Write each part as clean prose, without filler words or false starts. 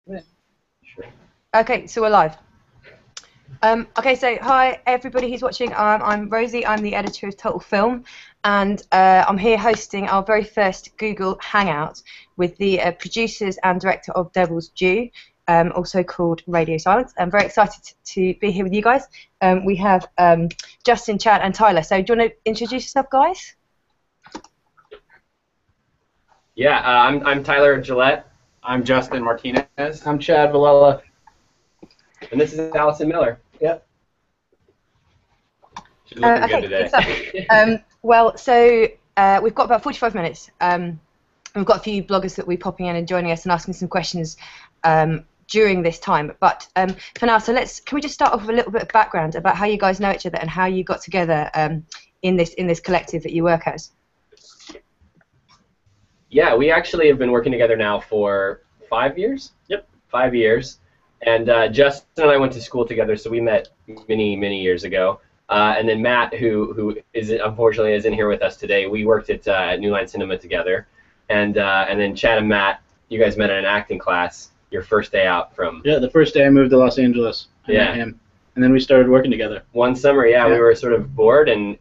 Yeah, sure. Okay, so we're live. Okay, so hi everybody who's watching. I'm Rosie. I'm the editor of Total Film, and I'm here hosting our very first Google Hangout with the producers and director of Devil's Due, also called Radio Silence. I'm very excited to be here with you guys. We have Justin, Chad, and Tyler. So do you want to introduce yourself, guys? Yeah, I'm Tyler Gillette. I'm Justin Martinez. I'm Chad Villela. And this is Allison Miller. Yep. She's looking Okay, good today. Well, so we've got about 45 minutes. We've got a few bloggers that will be popping in and joining us and asking some questions during this time. But for now, so can we just start off with a little bit of background about how you guys know each other and how you got together in this collective that you work as? Yeah, we actually have been working together now for 5 years. Yep. 5 years. And Justin and I went to school together, so we met many years ago. And then Matt, who is unfortunately isn't here with us today, we worked at New Line Cinema together. And then Chad and Matt, you guys met in an acting class your first day out from... Yeah, the first day I moved to Los Angeles. I met him. And then we started working together. One summer, yeah, we were sort of bored and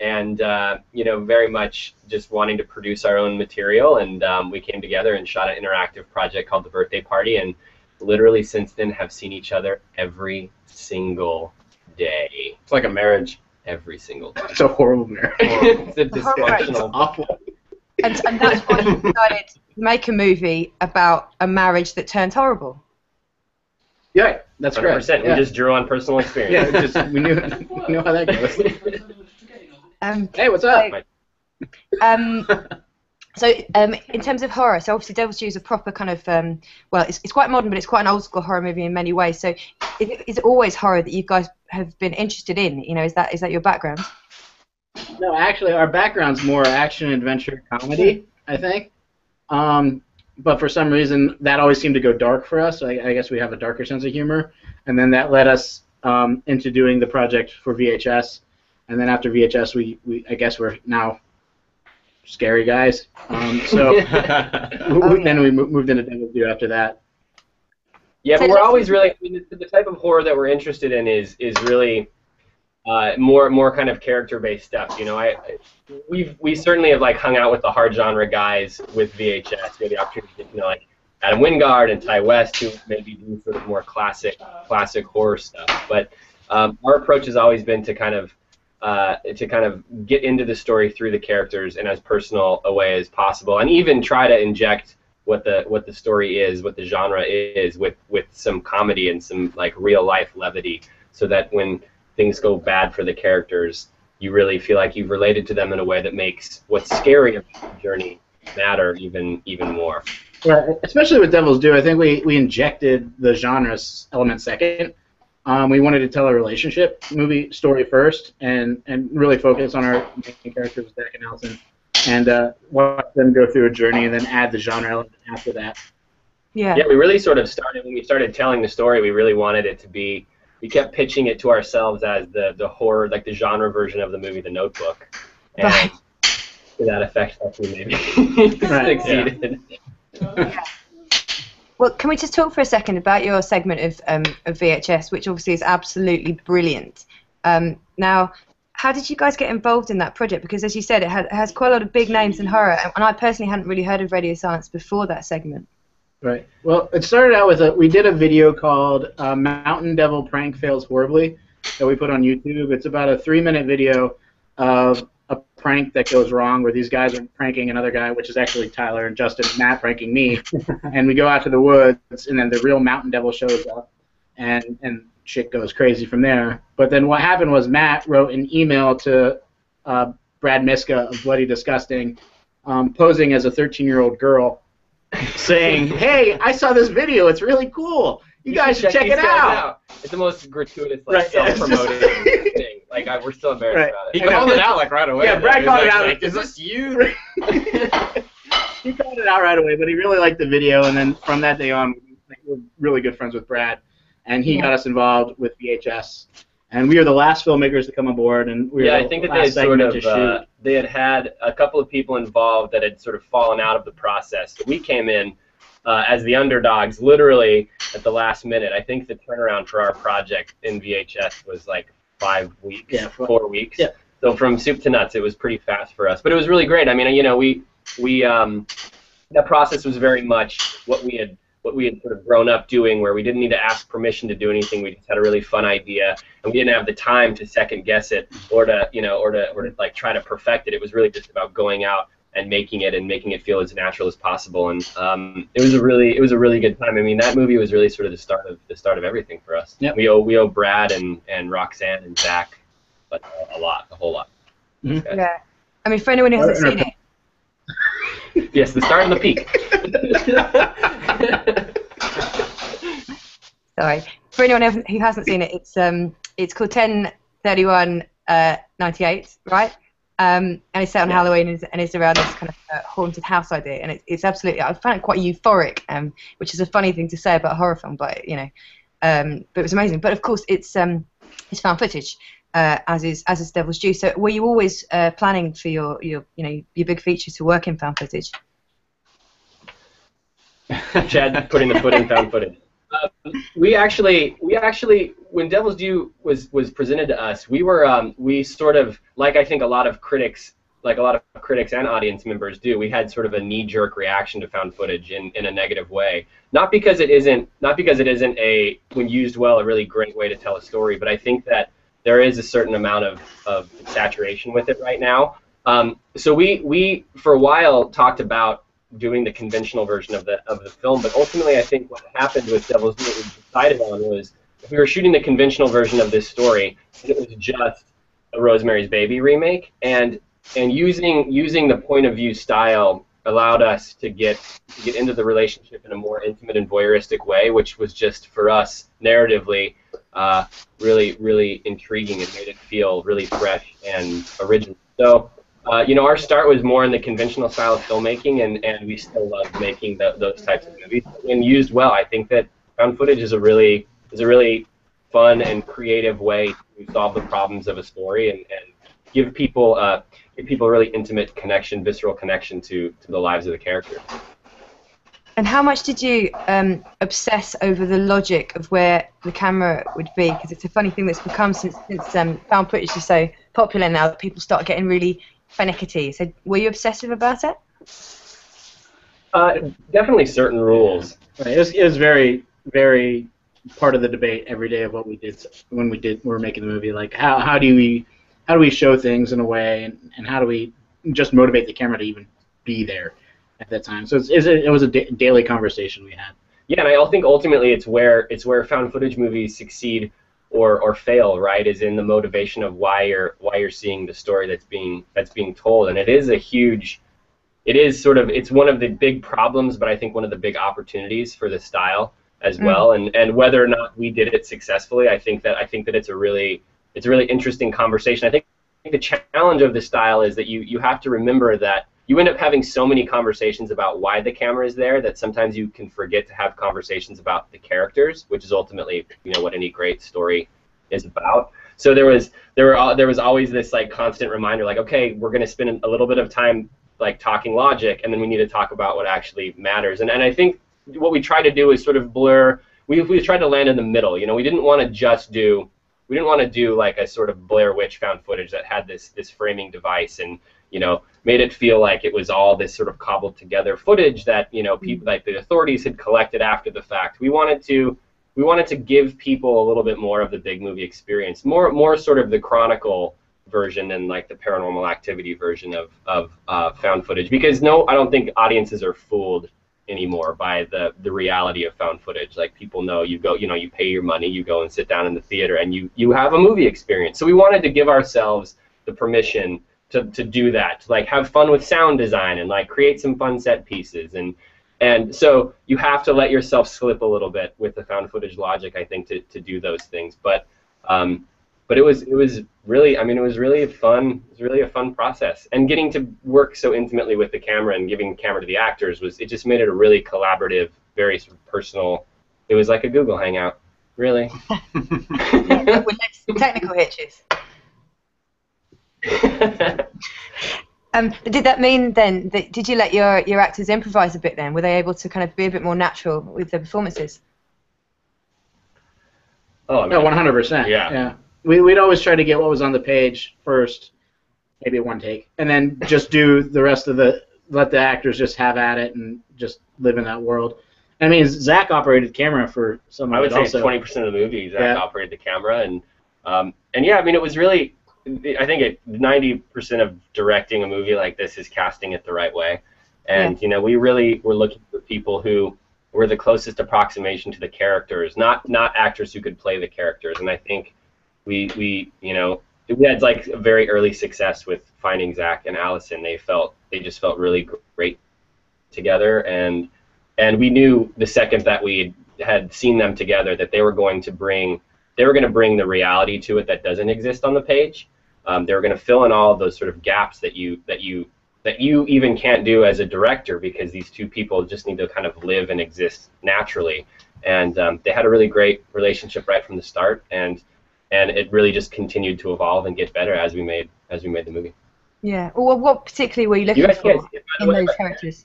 you know, very much just wanting to produce our own material, and we came together and shot an interactive project called The Birthday Party, and literally since then have seen each other every single day. It's like a marriage. Every single day. It's a horrible marriage. It's a dysfunctional. It's awful. And that's why you decided to make a movie about a marriage that turned horrible. Yeah, that's correct. 100%. We just drew on personal experience. Yeah, we knew how that goes. Hey, what's up? So in terms of horror, so obviously Devil's Due is a proper kind of, well, it's quite modern, but it's quite an old school horror movie in many ways. So is it always horror that you guys have been interested in? You know, is that your background? No, actually, our background's more action, adventure, comedy, I think. But for some reason, that always seemed to go dark for us. I guess we have a darker sense of humor. And then that led us into doing the project for VHS. And then after VHS, I guess we're now scary guys. So then we moved into Devil's Due after that. Yeah, but we're always really, I mean, the type of horror that we're interested in is really more kind of character-based stuff. You know, we certainly have like hung out with the hard genre guys with VHS. We had the opportunity to, you know, like Adam Wingard and Ty West, who maybe do sort of more classic horror stuff. But our approach has always been to kind of get into the story through the characters in as personal a way as possible, and even try to inject what the story is, what the genre is, with some comedy and some like real life levity, so that when things go bad for the characters, you really feel like you've related to them in a way that makes what's scary about the journey matter even more. Right, especially with Devil's Due, I think we injected the genre element second. We wanted to tell a relationship movie story first, and really focus on our main characters, Zach and Allison, and watch them go through a journey, and then add the genre element after that. Yeah. Yeah, we really sort of started, when we started telling the story, we really wanted it to be, we kept pitching it to ourselves as the horror, like the genre version of the movie The Notebook. And Right. to that effect, we maybe succeeded. Yeah. Well, can we just talk for a second about your segment of VHS, which obviously is absolutely brilliant. Now, how did you guys get involved in that project? Because as you said, it has quite a lot of big names in horror, and I personally hadn't really heard of Radio Silence before that segment. Right. Well, it started out with we did a video called Mountain Devil Prank Fails Horribly that we put on YouTube. It's about a 3-minute video of a prank that goes wrong where these guys are pranking another guy, which is actually Tyler and Justin and Matt pranking me. And we go out to the woods, and then the real Mountain Devil shows up, and shit goes crazy from there. But then what happened was Matt wrote an email to Brad Miska of Bloody Disgusting, posing as a 13-year-old girl, saying, "Hey, I saw this video. It's really cool. You guys should check it out." It's the most gratuitous, like, self-promoting thing. Like, we're still embarrassed about it. He called it out like right away. Yeah, Brad called it out. Like, is this you? He called it out right away, but he really liked the video, and then from that day on, we're really good friends with Brad, and he got us involved with VHS. And we were the last filmmakers to come aboard, and we were I think that they had sort of they had a couple of people involved that had sort of fallen out of the process. So we came in as the underdogs, literally at the last minute. I think the turnaround for our project in VHS was like 5 weeks, 4 weeks. Yeah. So from soup to nuts, it was pretty fast for us. But it was really great. I mean, you know, that process was very much what we had sort of grown up doing, where we didn't need to ask permission to do anything. We just had a really fun idea, and we didn't have the time to second guess it or to like try to perfect it. It was really just about going out and making it feel as natural as possible. And it was a really good time. I mean, that movie was really sort of the start of everything for us. Yep. We owe Brad and Roxanne and Zach a whole lot. Mm-hmm. Yeah. I mean, for anyone who hasn't seen it. Yes, the start and the peak. Sorry. For anyone who hasn't seen it, it's called 10/31/98, right? And it's set on Halloween, and it's around this kind of haunted house idea, and it's absolutely, I found it quite euphoric, which is a funny thing to say about a horror film, but you know, but it was amazing. But of course, it's found footage, as is Devil's Due. So were you always planning for your big feature to work in found footage? Chad putting the foot in found footage. We actually, when Devil's Due was presented to us, we sort of, like I think a lot of critics and audience members do, we had sort of a knee-jerk reaction to found footage in a negative way. Not because it isn't a, when used well, a really great way to tell a story, but I think that there is a certain amount of saturation with it right now. So we for a while talked about doing the conventional version of the film, but ultimately I think what happened with Devil's Due, what we decided on was, if we were shooting the conventional version of this story, it was just a Rosemary's Baby remake, and using the point of view style allowed us to get into the relationship in a more intimate and voyeuristic way, which was just, for us, narratively, really, really intriguing, and made it feel really fresh and original. So, our start was more in the conventional style of filmmaking, and we still love making those types of movies. When used well, I think that found footage is a really fun and creative way to solve the problems of a story and give people a really intimate connection, visceral connection to the lives of the characters. And how much did you obsess over the logic of where the camera would be? Because it's a funny thing that's become since found footage is so popular now that people start getting really finicky. So were you obsessive about it? Definitely certain rules. Right. It was very, very part of the debate every day of what we did when we were making the movie. Like how do we show things in a way, and how do we just motivate the camera to even be there at that time? So it was a daily conversation we had. Yeah, and I think ultimately it's where found footage movies succeed or fail, right? Is in the motivation of why you're seeing the story that's being told, and it's one of the big problems, but I think one of the big opportunities for the style as well. And whether or not we did it successfully, I think that it's a really interesting conversation. I think the challenge of the style is that you have to remember that you end up having so many conversations about why the camera is there that sometimes you can forget to have conversations about the characters, which is ultimately what any great story is about. So there was always this like constant reminder, like, okay, we're going to spend a little bit of time like talking logic, and then we need to talk about what actually matters. And I think what we try to do is sort of blur. We tried to land in the middle. We didn't want to do like a sort of Blair Witch found footage that had this framing device and made it feel like it was all this sort of cobbled together footage that people, like the authorities, had collected after the fact. We wanted to give people a little bit more of the big movie experience, more sort of the Chronicle version and like the Paranormal Activity version of found footage, because I don't think audiences are fooled anymore by the reality of found footage. Like, people know you go, you pay your money, you go and sit down in the theater, and you have a movie experience. So we wanted to give ourselves the permission to do that, to like have fun with sound design and like create some fun set pieces, and so you have to let yourself slip a little bit with the found footage logic, I think, to do those things. But it was really, it was really a fun process, and getting to work so intimately with the camera and giving the camera to the actors it just made it a really collaborative, very sort of personal. It was like a Google Hangout, really. With technical hitches. Did that mean then that did you let your actors improvise a bit then? Were they able to kind of be a bit more natural with their performances? Oh, I mean, No, 100%. Yeah. Yeah. We'd always try to get what was on the page first, maybe one take, and then just do the rest of let the actors just have at it and just live in that world. I mean, Zach operated camera for some of it. I would say also. 20% of the movie, Zach operated the camera, and yeah, I mean, it was really, I think 90% of directing a movie like this is casting it the right way, and you know, we really were looking for people who were the closest approximation to the characters, not actors who could play the characters, and I think we you know, we had like a very early success with finding Zach and Allison. They just felt really great together, and we knew the second that we had seen them together that they were going to bring the reality to it that doesn't exist on the page. They were going to fill in all of those sort of gaps that you even can't do as a director, because these two people just need to kind of live and exist naturally. And they had a really great relationship right from the start, and it really just continued to evolve and get better as we made the movie. Yeah. Well, what particularly were you looking for in those characters?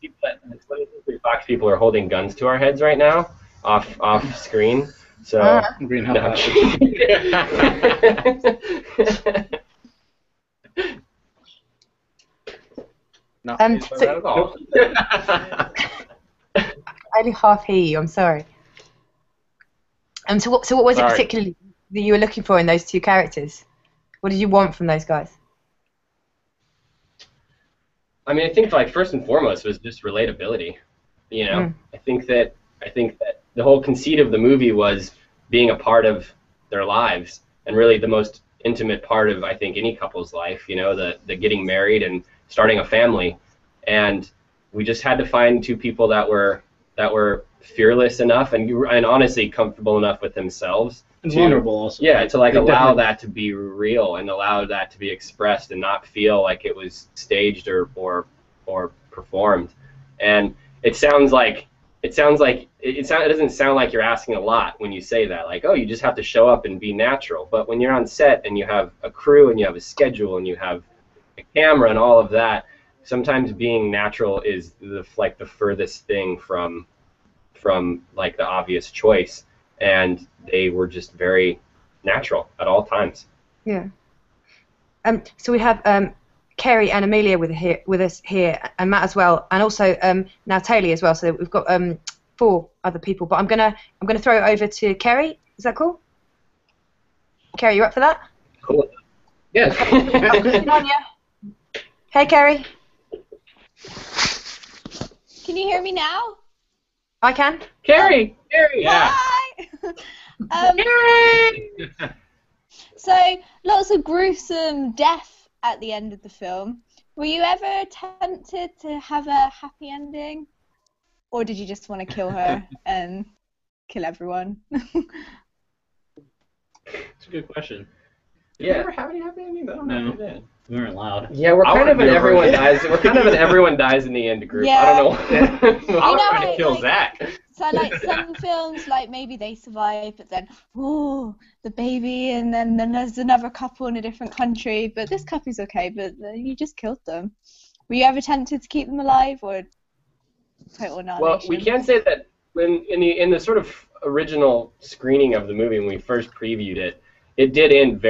Fox people are holding guns to our heads right now, off screen. So no, I'm kidding. No, not at all. I only half hear you. I'm sorry. So what was it particularly that you were looking for in those two characters? What did you want from those guys? I mean, I think like first and foremost was just relatability. You know, I think that the whole conceit of the movie was being a part of their lives, and really the most intimate part of, I think, any couple's life. You know, the getting married and starting a family, and we just had to find two people that were fearless enough and honestly comfortable enough with themselves. And vulnerable also. Yeah, to like allow that to be real and allow that to be expressed and not feel like it was staged or performed. And it doesn't sound like you're asking a lot when you say that. Like, oh, you just have to show up and be natural. But when you're on set and you have a crew and you have a schedule and you have a camera and all of that, sometimes being natural is the furthest thing from like the obvious choice. And they were just very natural at all times. Yeah. So we have Kerry and Amelia with us here, and Matt as well, and also now Taylor as well. So we've got 4 other people. But I'm gonna throw it over to Kerry. Is that cool? Kerry, you up for that? Cool. Yes. Hey, Kerry. Can you hear me now? I can. Kerry. Yeah. Hi. So lots of gruesome death at the end of the film. Were you ever tempted to have a happy ending, or did you just want to kill her and kill everyone? It's a good question. Did we ever have any happy endings? I don't know if we did. We weren't loud. Yeah, we're kind of an everyone dies. We're kind of an everyone dies in the end group. Yeah. I don't know. I was trying to kill Zach. So like some films, like maybe they survive, but then the baby, and then there's another couple in a different country, but this couple's okay, but you just killed them. Were you ever tempted to keep them alive, or total annihilation? Well, we can say that when in the sort of original screening of the movie, when we first previewed it, it did end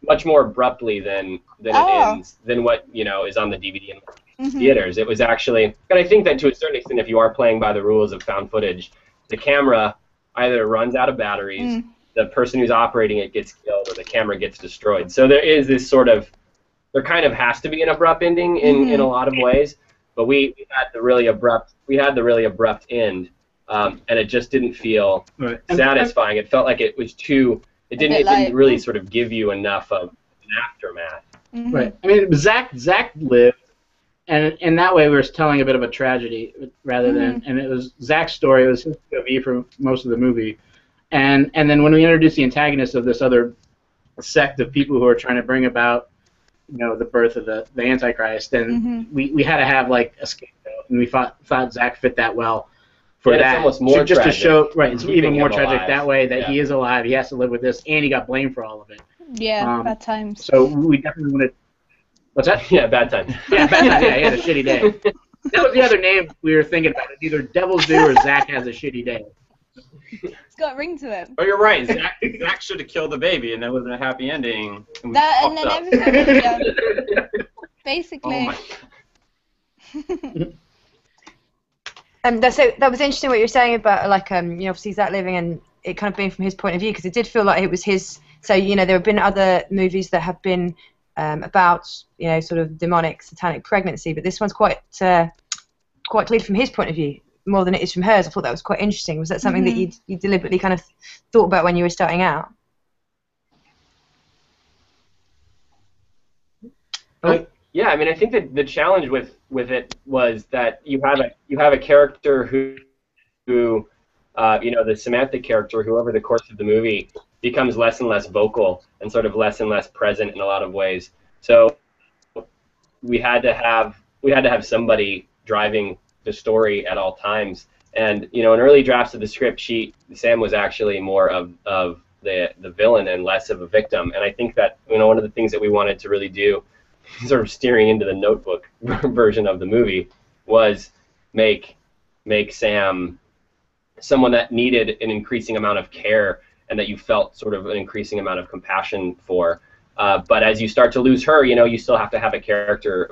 much more abruptly than it ends, than what is on the DVD and theaters. It was actually, and I think that to a certain extent, if you are playing by the rules of found footage, the camera either runs out of batteries, the person who's operating it gets killed, or the camera gets destroyed. So there is this sort of, there kind of has to be an abrupt ending in a lot of ways, but we had the really abrupt end, and it just didn't feel satisfying. It felt like it was too. It didn't really sort of give you enough of an aftermath. Right. I mean, Zach lived, and in that way we were telling a bit of a tragedy rather than, and it was Zach's story. It was his POV for most of the movie, and then when we introduced the antagonist of this other sect of people who are trying to bring about, the birth of the Antichrist, then we had to have like a scapegoat, and we thought Zach fit that well. For that, it's almost more just tragic. To show, right? It's even more tragic alive. that way that he is alive. He has to live with this, and he got blamed for all of it. Yeah, bad times. So we definitely wanted What's that? Yeah, bad time. Yeah, bad time. Yeah, he had a shitty day. That was the other name we were thinking about. It's either Devil's Due or Zach has a shitty day. It's got a ring to it. Oh, you're right. Zach should have killed the baby, and that wasn't a happy ending. And And then everything, yeah. Basically. So that was interesting what you were saying about like obviously Zach living and it kind of being from his point of view, because it did feel like it was his. So there have been other movies that have been about sort of demonic satanic pregnancy, but this one's quite clear from his point of view more than it is from hers. I thought that was quite interesting. Was that something that you deliberately kind of thought about when you were starting out? Yeah, I mean, I think that the challenge with it was that you have a character who the Samantha character, who over the course of the movie becomes less and less vocal and sort of less and less present in a lot of ways. So we had to have somebody driving the story at all times. And in early drafts of the script, Sam was actually more of the villain and less of a victim. And I think that one of the things that we wanted to really do, sort of steering into the Notebook version of the movie, was make Sam someone that needed an increasing amount of care and that you felt sort of an increasing amount of compassion for. But as you start to lose her, you still have to have a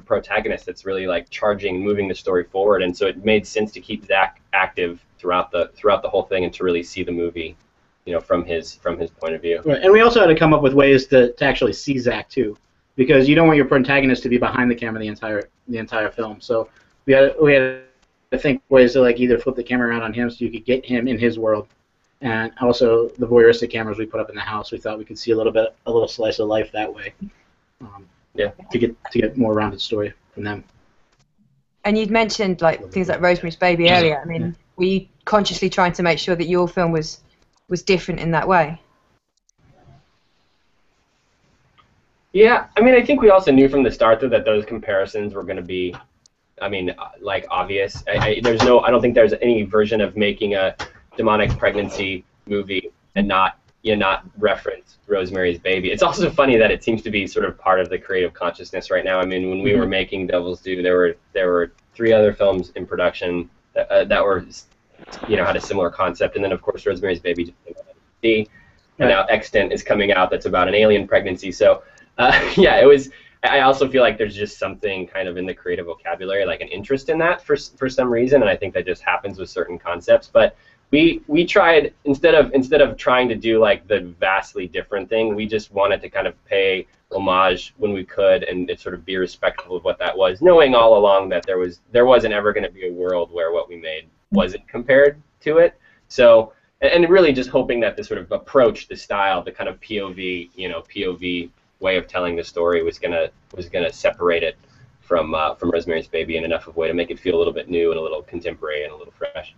protagonist that's really like charging, moving the story forward. And so it made sense to keep Zach active throughout the whole thing and to really see the movie, from his point of view. Right. And we also had to come up with ways to actually see Zach too, because you don't want your protagonist to be behind the camera the entire film. So we had to think ways to like either flip the camera around on him so you could get him in his world, and also the voyeuristic cameras we put up in the house. We thought we could see a little slice of life that way. To get more rounded story from them. And you'd mentioned like things like Rosemary's Baby earlier. I mean, were you consciously trying to make sure that your film was different in that way? Yeah, I mean, I think we also knew from the start that those comparisons were going to be, obvious. I don't think there's any version of making a demonic pregnancy movie and not reference Rosemary's Baby. It's also funny that it seems to be sort of part of the creative consciousness right now. I mean, when we were making Devil's Due, there were 3 other films in production that were, had a similar concept, and then of course Rosemary's Baby just came out, and now Extant is coming out that's about an alien pregnancy. So it was. I also feel like there's just something kind of in the creative vocabulary, like an interest in that for some reason, and I think that just happens with certain concepts. But we tried, instead of trying to do like the vastly different thing, we just wanted to kind of pay homage when we could and sort of be respectful of what that was, knowing all along that there wasn't ever going to be a world where what we made wasn't compared to it. So, and really just hoping that the sort of approach, the style, the kind of POV way of telling the story was gonna separate it from Rosemary's Baby in enough of a way to make it feel a little bit new and a little contemporary and a little fresh.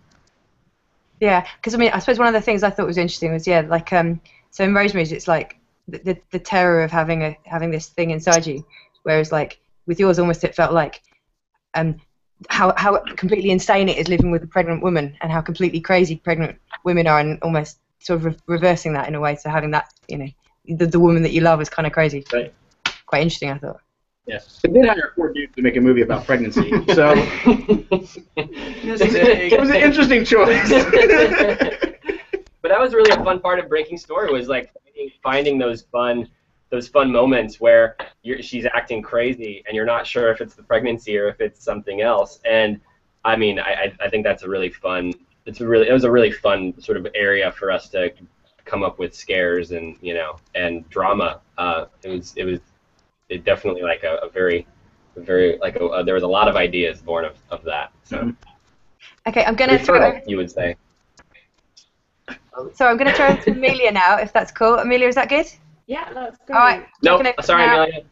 Yeah, because I mean, I suppose one of the things I thought was interesting was so in Rosemary's it's like the terror of having this thing inside you, whereas like with yours almost it felt like how completely insane it is living with a pregnant woman and how completely crazy pregnant women are, and almost sort of reversing that in a way. So having that, the woman that you love is kind of crazy. Right. Quite interesting, I thought. Yes. They did hire 4 dudes to make a movie about pregnancy, so it was an interesting choice. But that was really a fun part of Breaking Story, was like finding those fun moments where she's acting crazy and you're not sure if it's the pregnancy or if it's something else. And I mean, I think that's a really fun. It was a really fun sort of area for us to come up with scares and and drama. It definitely like a very like there was a lot of ideas born of that. So okay, I'm gonna throw. You would say. So I'm gonna throw it to Amelia now, if that's cool. Amelia, is that good? Yeah, that's great. All right. No, sorry, Amelia.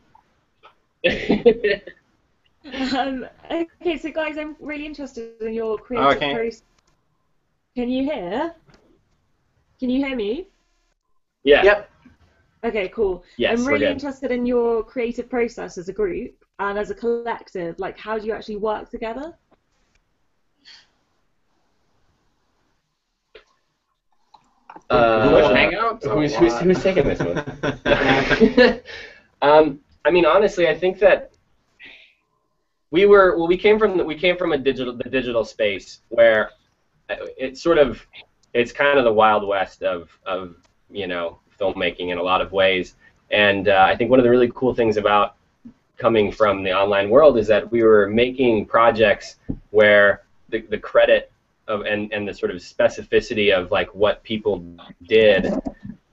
Okay, so guys, I'm really interested in your creative process. Can you hear? Can you hear me? Yeah. Yep. Okay, cool. Yes, I'm really interested in your creative process as a group and as a collective. Like, how do you actually work together? Hangout? Who's taking this one? I mean, honestly, I think that we came from the digital space where it's kind of the Wild West of filmmaking in a lot of ways. And I think one of the really cool things about coming from the online world is that we were making projects where the credit of and the sort of specificity of like what people did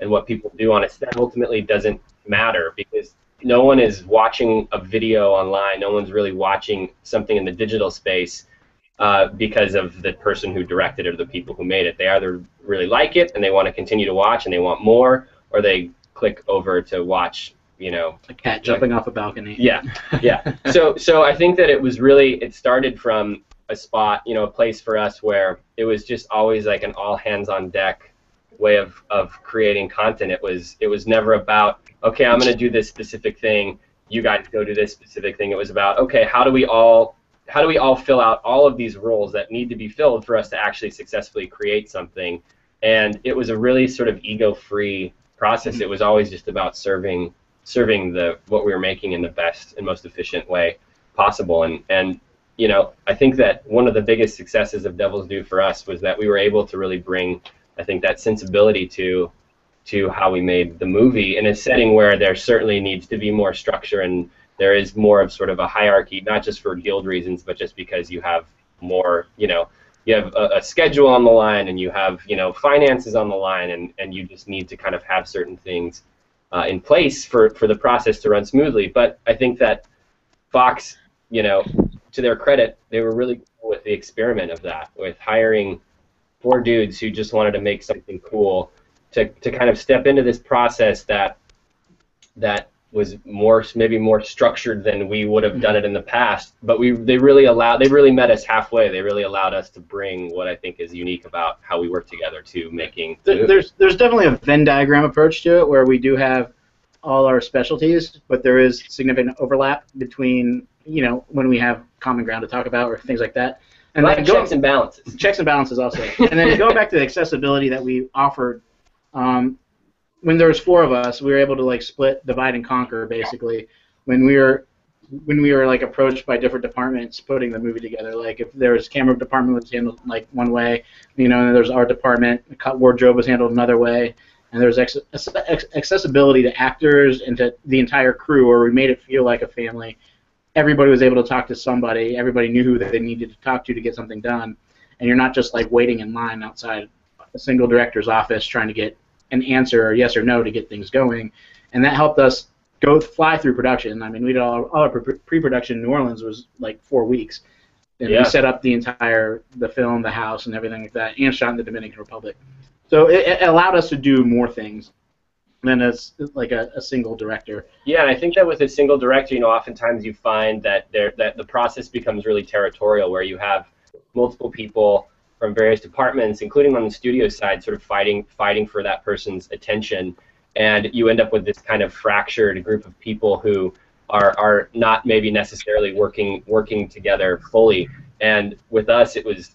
and what people do on a set ultimately doesn't matter, because no one is watching a video online, no one's really watching something in the digital space because of the person who directed it or the people who made it. They either really like it and they want to continue to watch and they want more, or they click over to watch, a cat jumping off a balcony. Yeah, yeah. So I think that it started from a spot, a place for us where it was just always like an all hands on deck way of creating content. It was never about, okay, I'm going to do this specific thing, you guys go do this specific thing. It was about, okay, how do we all fill out all of these roles that need to be filled for us to actually successfully create something? And it was a really sort of ego-free process. It was always just about serving what we were making in the best and most efficient way possible. And I think that one of the biggest successes of Devil's Due for us was that we were able to really bring, I think, that sensibility to how we made the movie in a setting where there certainly needs to be more structure, and there is more of sort of a hierarchy, not just for guild reasons, but just because you have more, you have a schedule on the line, and you have, finances on the line, and you just need to kind of have certain things in place for the process to run smoothly. But I think that Fox, to their credit, they were really cool with the experiment of that, with hiring 4 dudes who just wanted to make something cool to kind of step into this process that was maybe more structured than we would have done it in the past. But they really met us halfway. They really allowed us to bring what I think is unique about how we work together to making. There's definitely a Venn diagram approach to it where we do have all our specialties, but there is significant overlap between when we have common ground to talk about or things like that. And then checks and balances. Checks and balances also. And then going back to the accessibility that we offered, when there was 4 of us, we were able to split, divide, and conquer basically. When we were approached by different departments putting the movie together, like if there was camera department was handled one way, and then there's our department, wardrobe was handled another way, and there's accessibility to actors and to the entire crew, where we made it feel like a family. Everybody was able to talk to somebody. Everybody knew who they needed to talk to get something done, and you're not just waiting in line outside a single director's office trying to get an answer, or yes or no, to get things going. And that helped us fly through production. I mean, we did all our pre-production in New Orleans was 4 weeks, and we set up the film, the house, and everything like that, and shot in the Dominican Republic. So it allowed us to do more things than as a single director. Yeah, and I think that with a single director, oftentimes you find that the process becomes really territorial, where you have multiple people from various departments, including on the studio side, sort of fighting for that person's attention, and you end up with this kind of fractured group of people who are not maybe necessarily working together fully. And with us, it was,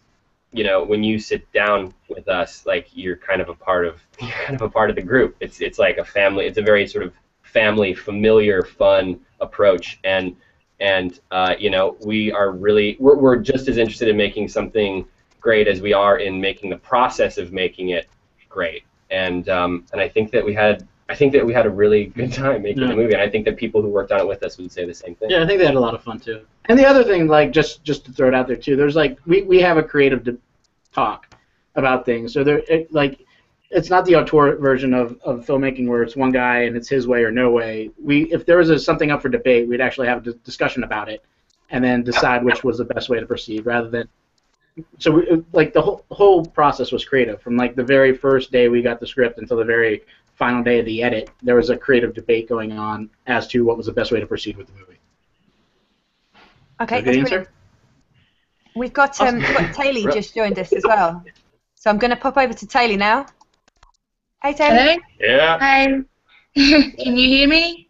when you sit down with us, you're kind of a part of the group. It's like a family. It's a very sort of family, familiar, fun approach, and we are we're just as interested in making something great as we are in making the process of making it great. And I think that we had a really good time making the movie, and I think that people who worked on it with us would say the same thing. Yeah, I think they had a lot of fun too. And the other thing, just to throw it out there too, there's we have a creative talk about things. So it's not the auteur version of filmmaking where it's one guy and it's his way or no way. If there was something up for debate, we'd actually have a discussion about it, and then decide which was the best way to proceed, rather than. So the whole process was creative. From the very first day we got the script until the very final day of the edit, there was a creative debate going on as to what was the best way to proceed with the movie. Okay, good answer. We've got Taylor just joined us as well, so I'm going to pop over to Taylor now. Hey, Taylor. Hello? Yeah. Hi. Can you hear me?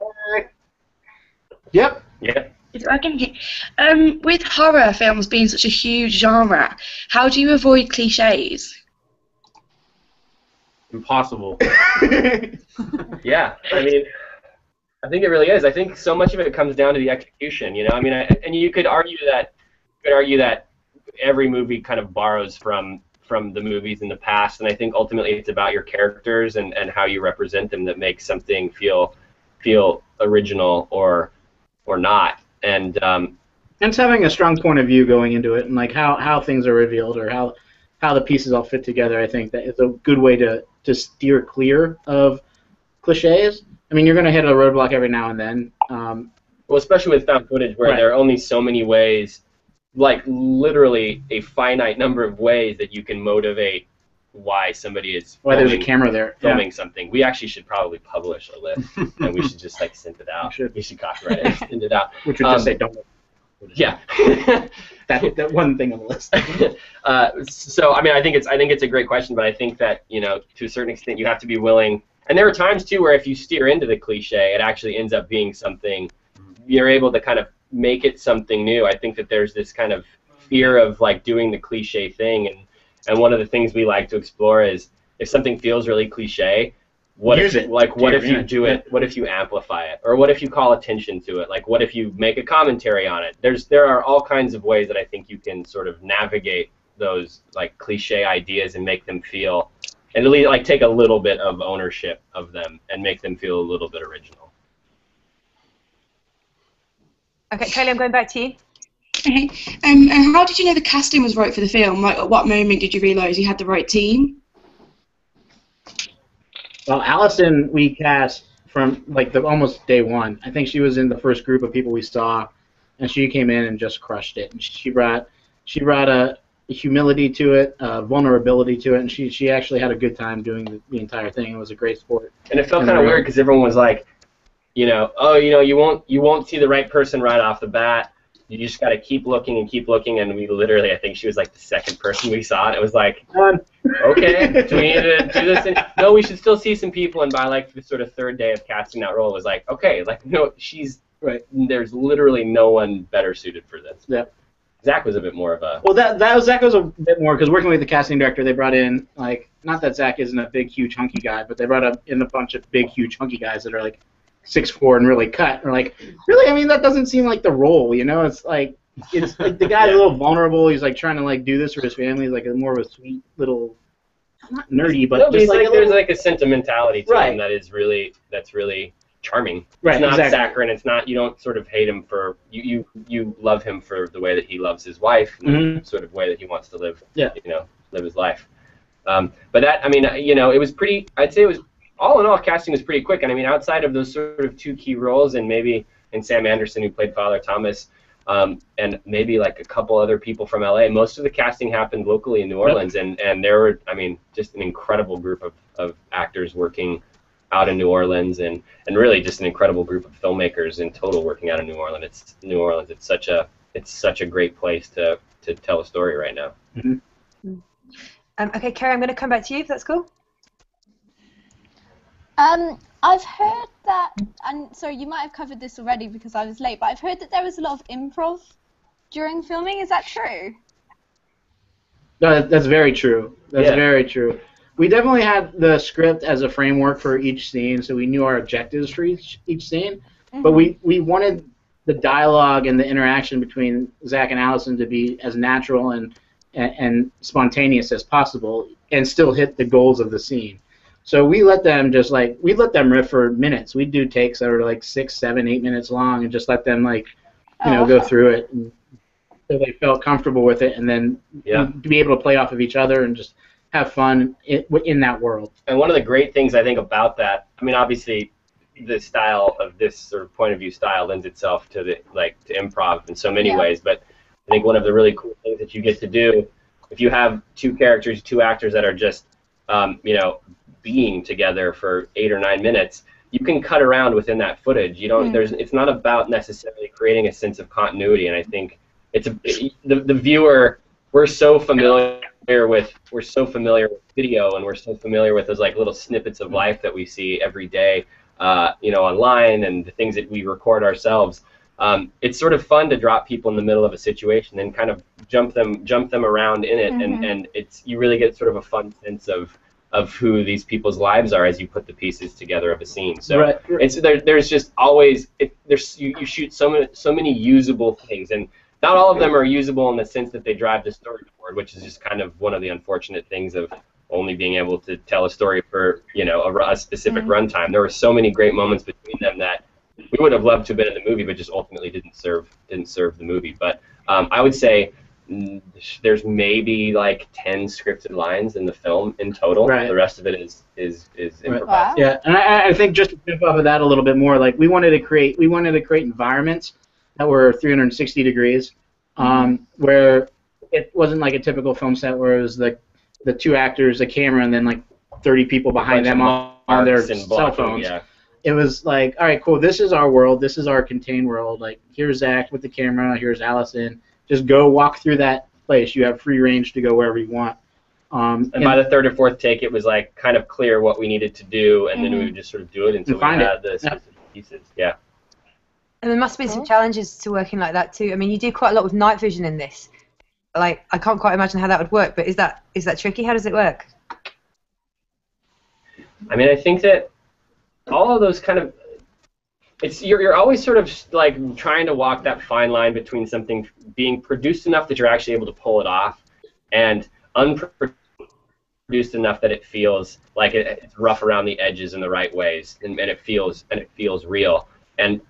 Yep. Yeah. I can hear. With horror films being such a huge genre, how do you avoid cliches? Impossible. Yeah, I mean, I think it really is. I think so much of it comes down to the execution. You know, I mean, and you could argue that every movie kind of borrows from the movies in the past, and I think ultimately it's about your characters and how you represent them that makes something feel original or not. And it's having a strong point of view going into it, and like how things are revealed or how the pieces all fit together. I think that is a good way to steer clear of cliches. I mean, you're going to hit a roadblock every now and then. Well, especially with found footage, where there are only so many ways, like literally a finite number of ways that you can motivate why somebody is there's a camera there filming something. We actually should probably publish a list, and we should just like send it out. We should copyright it, send it out. Which would just say don't. Yeah. that one thing on the list. So I mean, I think it's a great question, but I think that, you know, to a certain extent you have to be willing. And there are times too where if you steer into the cliche, it actually ends up being something. You're able to kind of make it something new. I think that there's this kind of fear of like doing the cliche thing, and one of the things we like to explore is if something feels really cliche, what if you do it? What if you amplify it, or what if you call attention to it? Like, what if you make a commentary on it? There are all kinds of ways that I think you can sort of navigate those like cliche ideas and make them feel, and really like take a little bit of ownership of them and make them feel a little bit original. Okay, Kaylee, I'm going back to you. Okay. And how did you know the casting was right for the film? Like, at what moment did you realise you had the right team? Well, Allison, we cast from like almost day one. I think she was in the first group of people we saw, and she came in and just crushed it. And she brought a humility to it, vulnerability to it, and she actually had a good time doing the entire thing. It was a great sport. And it felt kind of weird because everyone was like, you know, oh, you know, you won't see the right person right off the bat. You just got to keep looking, and we literally, I think she was like the second person we saw, and it was like, okay, do we need to do this? No, we should still see some people, and by like the sort of third day of casting that role, it was like, okay, like, no, she's, right. There's literally no one better suited for this. Yeah. Zach was a bit more of a... Well, Zach was a bit more, because working with the casting director, they brought in, like, not that Zach isn't a big, huge, hunky guy, but they brought in a bunch of big, huge, hunky guys that are like 6'4" and really cut. And like, really? I mean, that doesn't seem like the role, you know? It's like the guy's a little vulnerable. He's like trying to like do this for his family. He's like more of a sweet little, not nerdy, but no, just like there's like a sentimentality to him that's really charming. Right, it's not exactly. saccharine. It's not, you don't sort of hate him for you love him for the way that he loves his wife, and the sort of way that he wants to live. You know, live his life. But that, I mean, you know, it was pretty. I'd say it was. All in all, casting was pretty quick, and I mean, outside of those sort of two key roles, and Sam Anderson, who played Father Thomas, and maybe like a couple other people from LA, most of the casting happened locally in New Orleans, and there were, I mean, just an incredible group of actors working out in New Orleans, and really just an incredible group of filmmakers in total working out in New Orleans. It's such a great place to tell a story right now. Okay, Kerry, I'm going to come back to you if that's cool. I've heard that, and sorry, you might have covered this already because I was late, but I've heard that there was a lot of improv during filming. Is that true? No, that's very true. That's very true. We definitely had the script as a framework for each scene, so we knew our objectives for each scene, but we wanted the dialogue and the interaction between Zach and Allison to be as natural and spontaneous as possible, and still hit the goals of the scene. So we let them riff for minutes. We'd do takes that were like 6, 7, 8 minutes long, and just let them go through it, and so they felt comfortable with it, and then be able to play off of each other and just have fun in that world. And one of the great things I think about that, I mean, obviously, the style of this sort of point of view style lends itself to to improv in so many ways. But I think one of the really cool things that you get to do, if you have two actors that are just you know, being together for 8 or 9 minutes, you can cut around within that footage. You don't. It's not about necessarily creating a sense of continuity. And I think the viewer. We're so familiar with video, and we're so familiar with those like little snippets of life that we see every day, you know, online, and the things that we record ourselves. It's sort of fun to drop people in the middle of a situation and kind of jump them around in it, and you really get sort of a fun sense of of who these people's lives are as you put the pieces together of a scene. So Right. there's just always you shoot so many usable things, and not all of them are usable in the sense that they drive the story forward, which is just kind of one of the unfortunate things of only being able to tell a story for a specific runtime. There were so many great moments between them that we would have loved to have been in the movie, but just ultimately didn't serve the movie. But I would say there's maybe like 10 scripted lines in the film in total. Right. The rest of it is improvised. Wow. Yeah, and I think just to jump off of that a little bit more, like we wanted to create environments that were 360 degrees, where it wasn't like a typical film set where it was the two actors, the camera, and then like 30 people behind them on their cell phones. Yeah. It was like, all right, cool. This is our world. This is our contained world. Like, here's Zach with the camera. Here's Allison. Just go walk through that place. You have free range to go wherever you want. And by the third or fourth take, it was like kind of clear what we needed to do, and then we would just sort of do it until we had the specific pieces. Yeah. And there must be some challenges to working like that too. I mean, you do quite a lot with night vision in this. Like, I can't quite imagine how that would work. But is that tricky? How does it work? I mean, I think that all of those kind of you're always sort of like trying to walk that fine line between something being produced enough that you're actually able to pull it off, and unproduced enough that it feels like it's rough around the edges in the right ways, and it feels real. And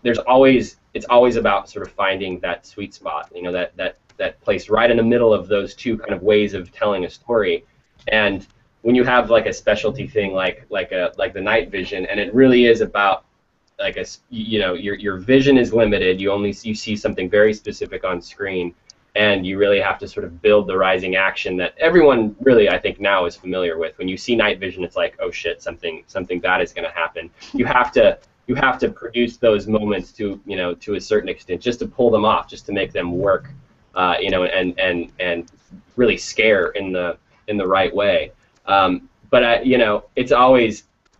it's always about sort of finding that sweet spot, that place right in the middle of those two kind of ways of telling a story. And when you have like a specialty thing like the night vision, and it really is about like your vision is limited. You see something very specific on screen, and you really have to sort of build the rising action that everyone really, I think, now is familiar with. When you see night vision, it's like, oh shit, something bad is going to happen. You have to produce those moments to a certain extent, just to pull them off, just to make them work, and really scare in the right way. But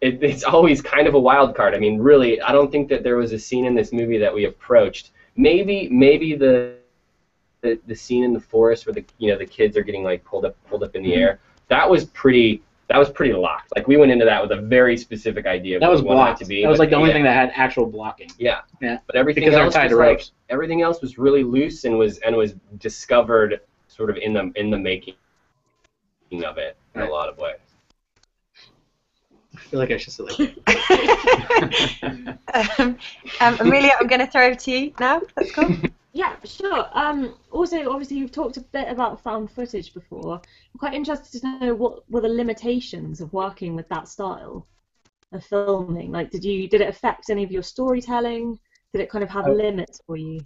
it's always kind of a wild card. I mean, really, I don't think that there was a scene in this movie that we approached. Maybe the scene in the forest where the kids are getting like pulled up in the air. That was pretty locked. Like, we went into that with a very specific idea of what we wanted it to be. That was like the only thing that had actual blocking. Yeah. Yeah. But everything because else they're tied was to ropes. everything else was really loose and was discovered sort of in the making of it in a lot of ways. I feel like I should say Amelia, I'm going to throw over to you now. That's cool. Yeah, sure. Also, obviously, you've talked a bit about found footage before. I'm quite interested to know what were the limitations of working with that style of filming. Like, did it affect any of your storytelling? Did it kind of have limits for you?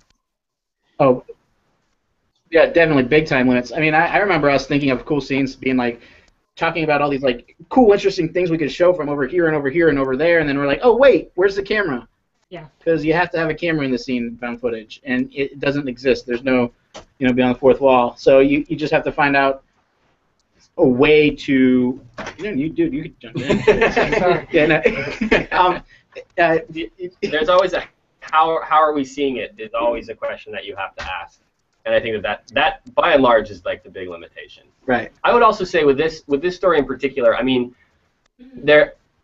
Oh, yeah, definitely big time limits. I mean, I remember us thinking of cool scenes, being like, talking about all these like cool, interesting things we could show from over here and over here and over there, and then we're like, oh wait, where's the camera? Yeah. Because you have to have a camera in the scene in found footage, and it doesn't exist. There's no, beyond the fourth wall. So you just have to find out a way to. You could jump in. Sorry. Yeah, no. There's always how are we seeing it is always a question that you have to ask, and I think that by and large is like the big limitation. Right. I would also say with this story in particular, I mean,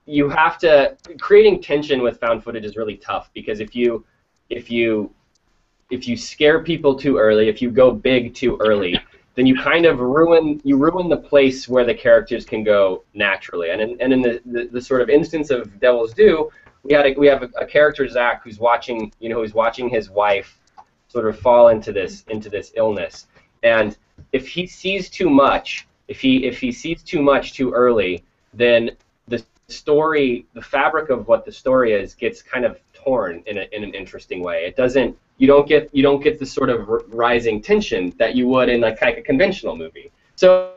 you have to creating tension with found footage is really tough, because if you scare people too early, if you go big too early, then you kind of ruin the place where the characters can go naturally. And in the sort of instance of Devil's Due, we have a character, Zach, who's watching his wife sort of fall into this illness, and if he sees too much, if he sees too much too early, then the fabric of what the story is gets kind of torn in an interesting way. It doesn't. You don't get the sort of rising tension that you would in like a conventional movie. So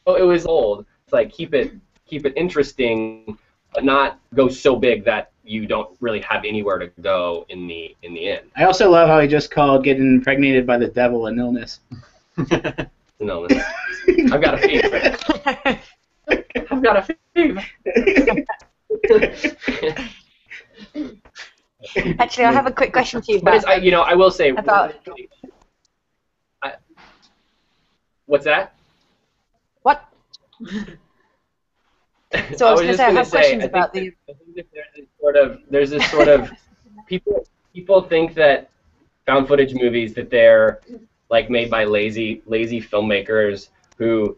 it was old. It's like keep it interesting, but not go so big that you don't really have anywhere to go in the end. I also love how he just called getting impregnated by the devil an illness. An illness. I've got a fever. I've got a fever. Actually, I have a quick question for you. But I will say about. What's that? So I was going to say, I gonna have questions I about think the. I think that there's this sort of people think that found footage movies, that they're like made by lazy filmmakers who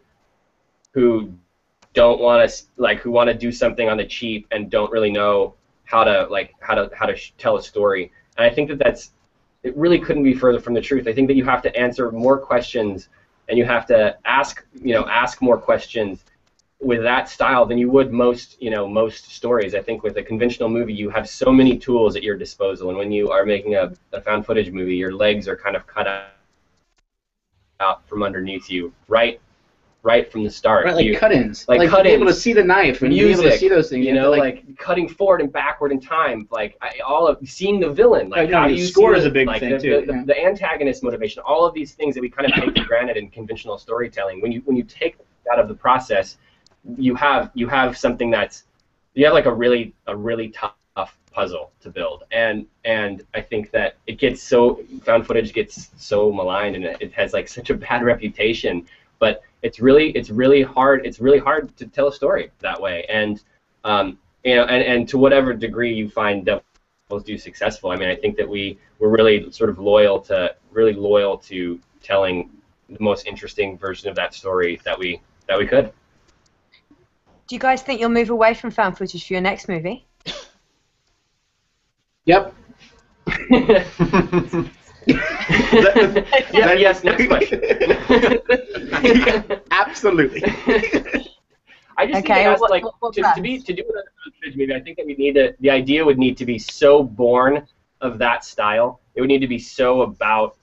don't want to, like, who want to do something on the cheap and don't really know how to tell a story. And I think that it really couldn't be further from the truth. I think that you have to answer more questions, and you have to ask more questions with that style than you would most stories. I think with a conventional movie, you have so many tools at your disposal, and when you are making a found footage movie, your legs are kind of cut out from underneath you, right from the start. Right, like cut-ins. Like cut-ins. Be able to see the knife and music, be able to see those things. You know, like cutting forward and backward in time. Like all of seeing the villain. Like how do you score is see a big like thing too. The antagonist motivation. All of these things that we kind of take for granted in conventional storytelling. When you take that out of the process, you have something you have like a really tough puzzle to build, and I think that found footage gets so maligned, and it has like such a bad reputation, but it's really hard to tell a story that way, and and to whatever degree you find Devils Due successful, I mean, I think that we're really sort of loyal to telling the most interesting version of that story that we could. Do you guys think you'll move away from found footage for your next movie? Yep. Yes, next question. Absolutely. I just think it has to do another footage movie. I think that the idea would need to be so born of that style. It would need to be so about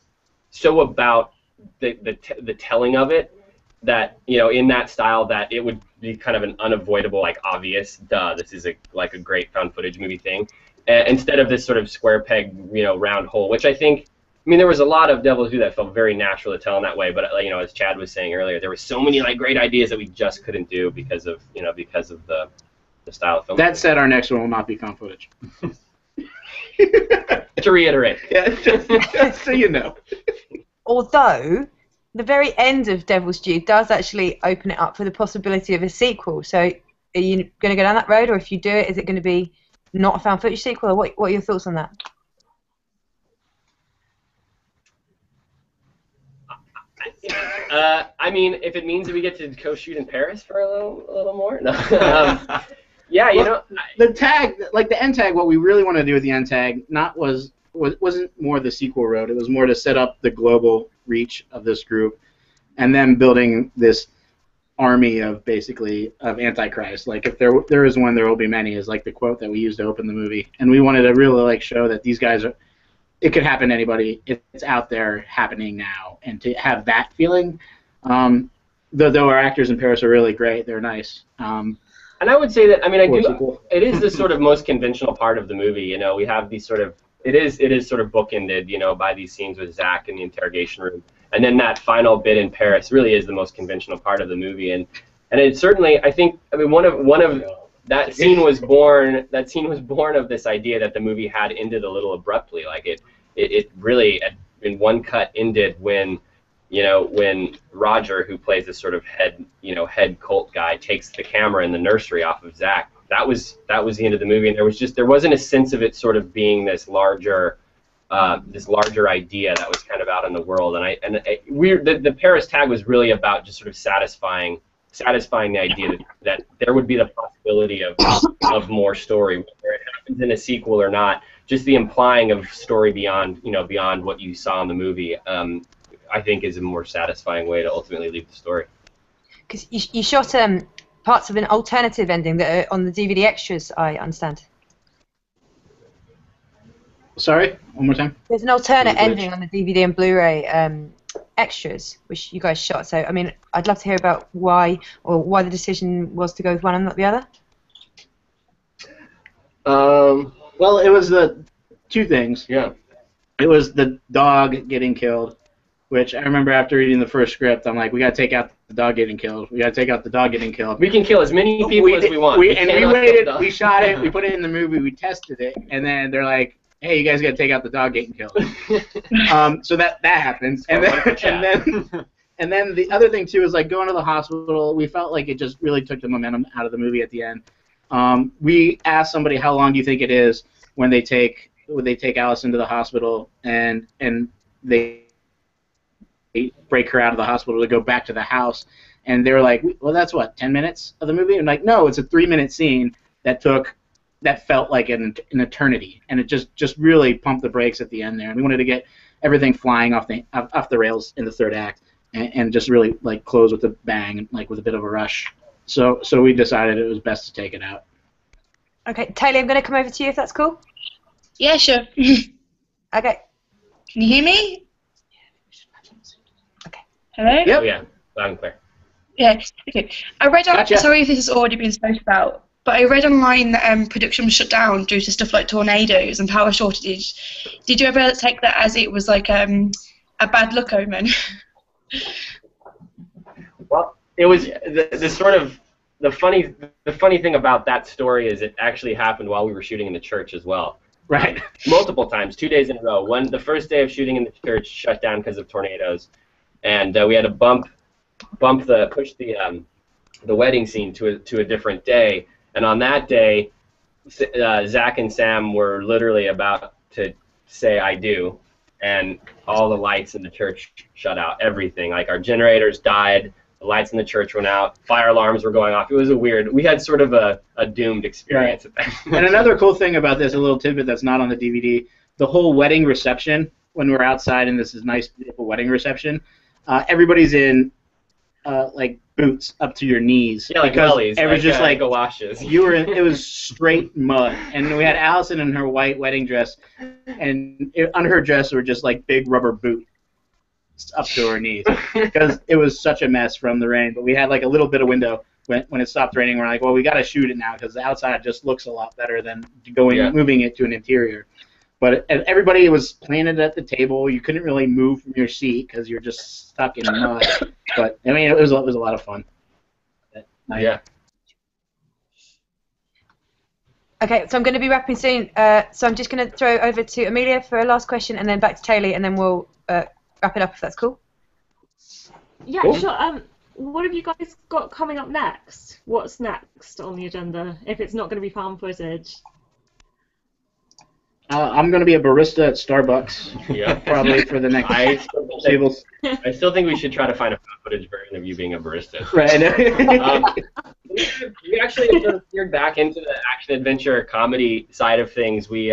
the telling of it, that in that style, that it would be kind of an unavoidable, like, obvious, this is a great found footage movie thing, instead of this sort of square peg round hole, which I mean, there was a lot of Devils Due that felt very natural to tell in that way, but as Chad was saying earlier, there were so many like great ideas that we just couldn't do because of the style of film. That said, our next one will not be found footage. To reiterate. Yeah, just so you know. Although the very end of Devil's Due does actually open it up for the possibility of a sequel. So are you going to go down that road, or if you do it, is it going to be not a found footage sequel? Or what are your thoughts on that? I mean, if it means that we get to co-shoot in Paris for a little more, no. Yeah, the tag, like the end tag, what we really want to do with the end tag, wasn't more the sequel road. It was more to set up the global reach of this group, and then building this army of Antichrist. Like, if there is one, there will be many, is like the quote that we used to open the movie. And we wanted to really show that these guys it could happen to anybody. It's out there happening now, and to have that feeling. Though our actors in Paris are really great, they're nice. And I would say that, I mean, it is the sort of most conventional part of the movie. We have these sort of, it is sort of bookended, by these scenes with Zach in the interrogation room, and then that final bit in Paris really is the most conventional part of the movie, and it certainly, I think, I mean, one of that scene was born of this idea that the movie had ended a little abruptly. Like it really, in one cut, ended when Roger, who plays this sort of head cult guy, takes the camera in the nursery off of Zach. That was the end of the movie, and there wasn't a sense of it sort of being this larger idea that was kind of out in the world. And the Paris tag was really about just sort of satisfying the idea that there would be the possibility of more story, whether it happens in a sequel or not. Just the implying of story beyond what you saw in the movie, I think, is a more satisfying way to ultimately leave the story. Because you shot parts of an alternative ending that are on the DVD extras, I understand. Sorry, one more time. There's an alternate ending on the DVD and Blu-ray extras, which you guys shot. So, I mean, I'd love to hear about why the decision was to go with one and not the other. Well, it was the two things. Yeah. It was the dog getting killed, which I remember after reading the first script, I'm like, we got to take out the dog getting killed. We got to take out the dog getting killed. We can kill as many people as we want. We waited, we shot it, we put it in the movie, we tested it, and then they're like, hey, you guys got to take out the dog getting killed. So that happened, and then And then the other thing too is like going to the hospital. We felt like it just really took the momentum out of the movie at the end. We asked somebody, how long do you think it is when they take Alice into the hospital and they break her out of the hospital to go back to the house, and they were like, well, that's what, 10 minutes of the movie? And like, no, it's a 3-minute scene that felt like an eternity, and it just really pumped the brakes at the end there. And we wanted to get everything flying off the rails in the third act, and just really like close with a bang, like with a bit of a rush. So we decided it was best to take it out. Okay, Taylor, I'm going to come over to you if that's cool. Yeah, sure. Okay. Can you hear me? Okay. Hello? Yep. Oh, yeah, loud and clear. Yeah, okay. I read Gotcha. sorry if this has already been spoken about, but I read online that production was shut down due to stuff like tornadoes and power shortages. Did you ever take that as it was like a bad luck omen? Well, it was the funny thing about that story is it actually happened while we were shooting in the church as well. Right. Multiple times, 2 days in a row. The first day of shooting in the church shut down because of tornadoes, and we had to push the wedding scene to a different day. And on that day, Zach and Sam were literally about to say "I do," and all the lights in the church shut out. Everything, like our generators died, the lights in the church went out, fire alarms were going off. It was we had sort of a doomed experience. Right. And another cool thing about this, a little tidbit that's not on the DVD, the whole wedding reception, when we're outside and this is nice, beautiful wedding reception, everybody's in like boots up to your knees. Yeah, like wellies. It was just like galoshes. it was straight mud, and we had Allison in her white wedding dress, and under her dress were just like big rubber boots up to her knees because it was such a mess from the rain. But we had like a little bit of window when it stopped raining. We're like, well, we got to shoot it now because the outside just looks a lot better than moving it to an interior. But everybody was planted at the table. You couldn't really move from your seat because you're just stuck in mud. But I mean, it was a lot of fun. Yeah. Okay, so I'm going to be wrapping soon. So I'm just going to throw over to Amelia for a last question, and then back to Taylor, and then we'll wrap it up if that's cool. Yeah, Cool. sure. What have you guys got coming up next? What's next on the agenda if it's not going to be found footage? I'm going to be a barista at Starbucks. Yeah. Probably for the next tables. I still think we should try to find a footage version of you being a barista. Right. We actually sort of steered back into the action adventure comedy side of things. We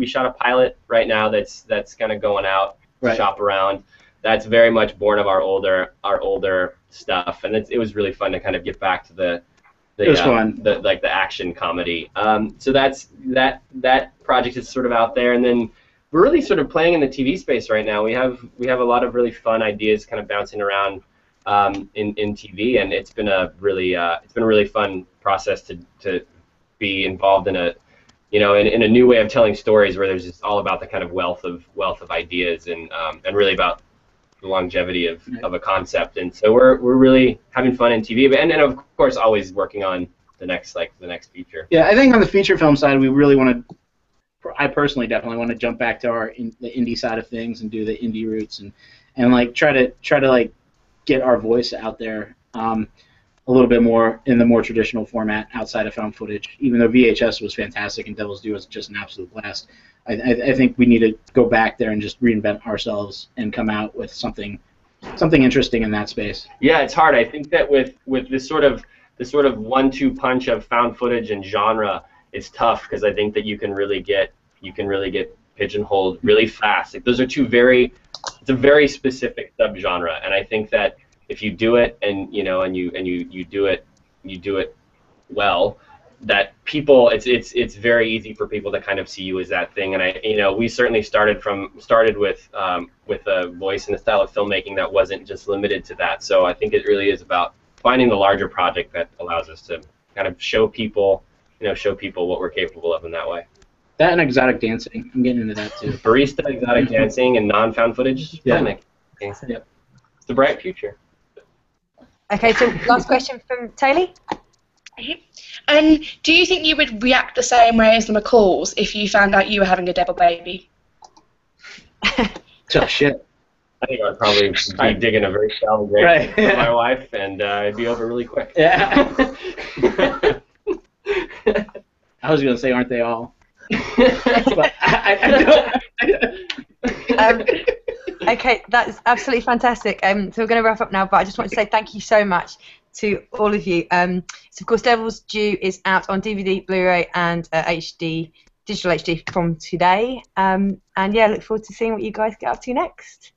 shot a pilot right now that's kind of going out, shop around. That's very much born of our older stuff, and it was really fun to kind of get back to the action comedy. So that project is sort of out there, and then we're really sort of playing in the TV space right now. We have a lot of really fun ideas kind of bouncing around in TV, and it's been a really fun process to be involved in in a new way of telling stories where there's just all about the kind of wealth of ideas and really about the longevity of a concept. And so we're really having fun in TV, and of course always working on the next feature. Yeah, I think on the feature film side, we really want to. I personally definitely want to jump back to the indie side of things and do the indie roots and like try to like get our voice out there a little bit more in the more traditional format outside of found footage. Even though VHS was fantastic and Devil's Due was just an absolute blast, I think we need to go back there and just reinvent ourselves and come out with something interesting in that space. Yeah, it's hard. I think that with this sort of 1-2 punch of found footage and genre, it's tough because I think that you can really get pigeonholed really fast. Like, those are it's a very specific subgenre, and I think that if you do it and you do it well, that people it's very easy for people to kind of see you as that thing. And we certainly started with a voice and a style of filmmaking that wasn't just limited to that. So I think it really is about finding the larger project that allows us to kind of show people what we're capable of in that way. That and exotic dancing. I'm getting into that too. Barista, exotic dancing, and non-found footage filmmaking. Yep. It's a bright future. Okay, so last question from Taylor. And do you think you would react the same way as the McCalls if you found out you were having a devil baby? Tough shit. I think I'd probably be digging a very shallow grave for my wife, and it'd be over really quick. Yeah. I was gonna say, aren't they all? But Okay, that's absolutely fantastic. So we're going to wrap up now, but I just want to say thank you so much to all of you. So of course, Devil's Due is out on DVD, Blu-ray, and HD, digital HD from today. And yeah, look forward to seeing what you guys get up to next.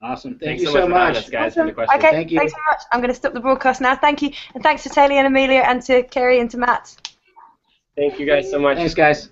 Awesome. Thanks so much, guys, for the questions. Okay, Thank you. thanks so much. I'm going to stop the broadcast now. Thank you, and thanks to Taylor and Amelia, and to Kerry and to Matt. Thank you guys so much. Thanks, guys.